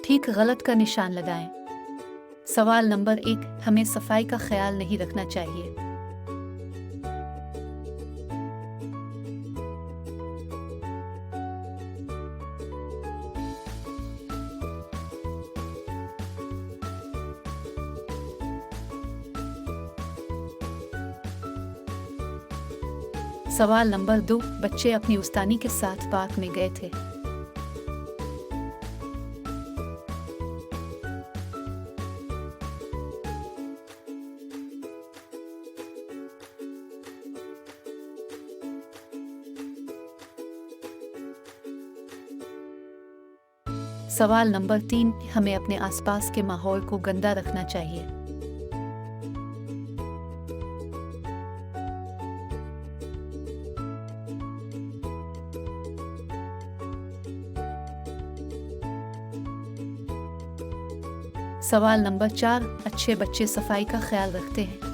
ठीक गलत का निशान लगाएं। सवाल नंबर 1, हमें सफाई का ख्याल नहीं रखना चाहिए। सवाल नंबर 2, बच्चे अपनी उस्तानी के साथ पार्क में गए थे। सवाल नंबर 3, हमें अपने आसपास के माहौल को गंदा रखना चाहिए। सवाल नंबर 4, अच्छे बच्चे सफाई का ख्याल रखते हैं।